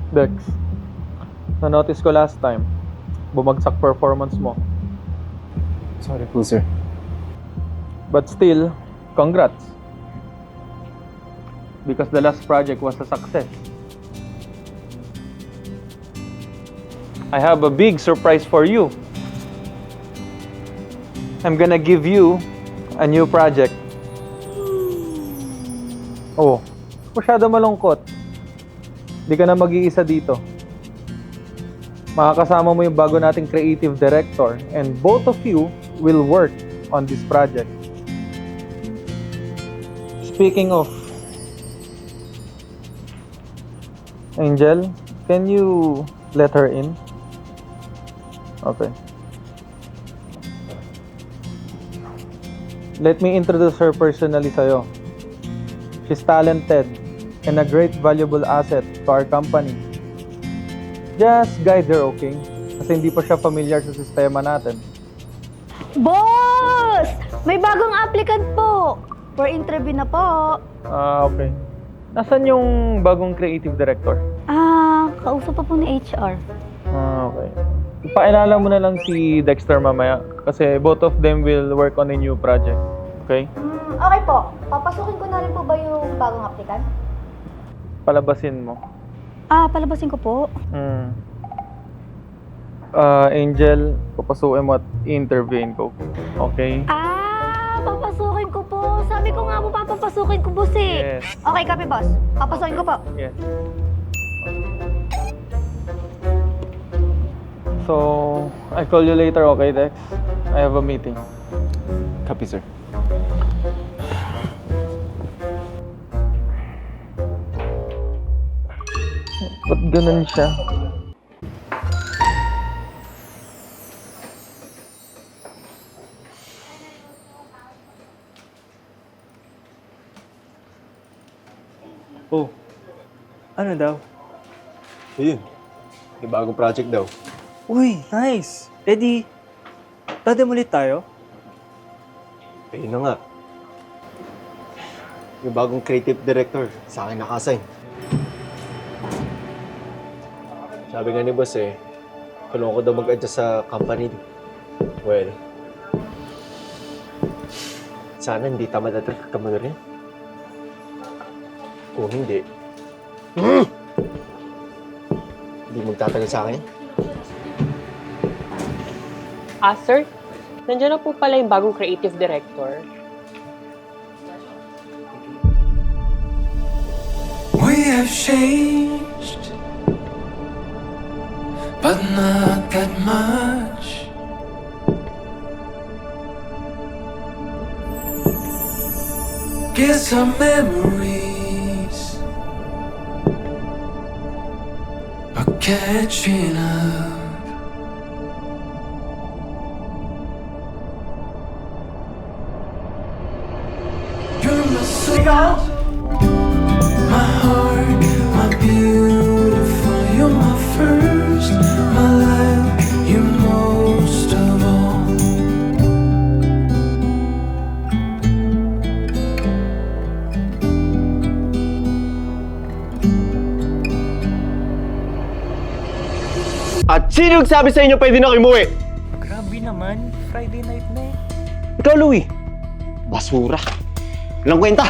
Dex, na-notice ko last time, bumagsak performance mo. Sorry po, sir. But still, congrats. Because the last project was a success. I have a big surprise for you. I'm gonna give you a new project. Oh, masyado malungkot. Di ka na mag-iisa dito. Makakasama mo yung bago nating creative director and both of you will work on this project. Speaking of, Angel, can you let her in? Okay. Let me introduce her personally sa'yo. She's talented and a great valuable asset to our company. Just guide her, okay? Kasi hindi pa siya familiar sa sistema natin. Boss! May bagong applicant po. For interview na po. Okay. Nasaan yung bagong creative director? Kausap pa po ni HR. Okay. Ipakilala mo na lang si Dexter mamaya kasi both of them will work on a new project. Okay? Okay po. Papasukin ko na rin po ba yung bagong applicant? Palabasin mo. Palabasin ko po. Angel, papasukin mo at interviewin ko. Okay? Papasukin ko po. Sabi ko nga po papapasukin ko, boss eh. Yes. Okay, copy, boss. Papasukin ko po. Yes. So, I'll call you later, okay, Dex? I have a meeting. Copy, sir. Ba't ganun siya? Oh, ano daw? Ayun. May bagong project daw. Uy, nice! Eddie, dadam ulit tayo? Ayun na nga. Yung bagong creative director, sa akin nakasign. Sabi nga ni boss tulungan ko daw mag-adjust sa company. Well, sana hindi tamad at kamano rin. Kung hindi, hindi magtatagal sa akin. Sir, nandiyan na po pala yung bagong creative director. We have changed, but not that much. Guess our memories are catching up. You're my soul, my heart, my beautiful. You're my first, my life, you most of all. At sino nagsabi sa inyo pwede na kayo umuwi? Grabe naman, Friday night na eh. Ikaw, Louie. Basura. Walang kwenta.